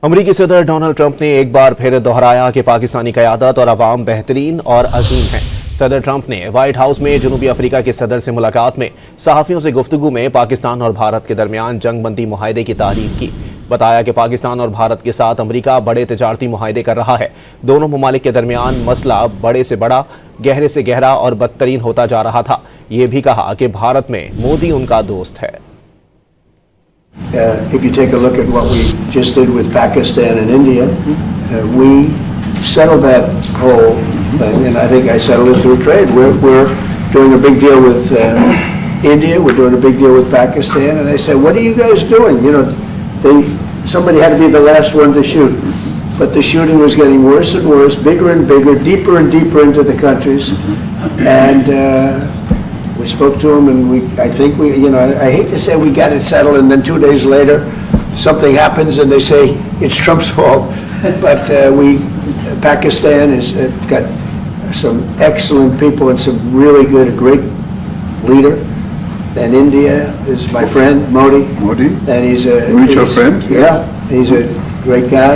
अमरीकी सदर Donald Trump ने एक बार फिर दोहराया कि पाकिस्तानी क़यादत और अवाम बेहतरीन और अजीम हैं। सदर ट्रंप ने व्हाइट हाउस में जनूबी अफ्रीका के सदर से मुलाकात में सहाफ़ियों से गुफ्तगू में पाकिस्तान और भारत के दरमियान जंगबंदी मुआहदे की तारीफ की। बताया कि पाकिस्तान और भारत के साथ अमरीका बड़े तिजारती मुआहदे कर रहा है। दोनों ममालिक के दरमियान मसला बड़े से बड़ा, गहरे से गहरा और बदतरीन होता जा रहा था। ये भी कहा कि भारत में मोदी उनका दोस्त है। If you take a look at what we just did with Pakistan and India, we settled that whole thing, and I think I settled it through trade. We're doing a big deal with India, we're doing a big deal with Pakistan, and I said, what are you guys doing? You know, somebody had to be the last one to shoot, but the shooting was getting worse and worse, bigger and bigger, deeper and deeper into the countries, and we spoke to them, and I think we, you know, I hate to say we got it settled, and then 2 days later, something happens, and they say it's Trump's fault. But Pakistan has got some excellent people and some really good, a great leader. And India is my friend Modi, and he's a mutual friend. Yeah, he's a great guy.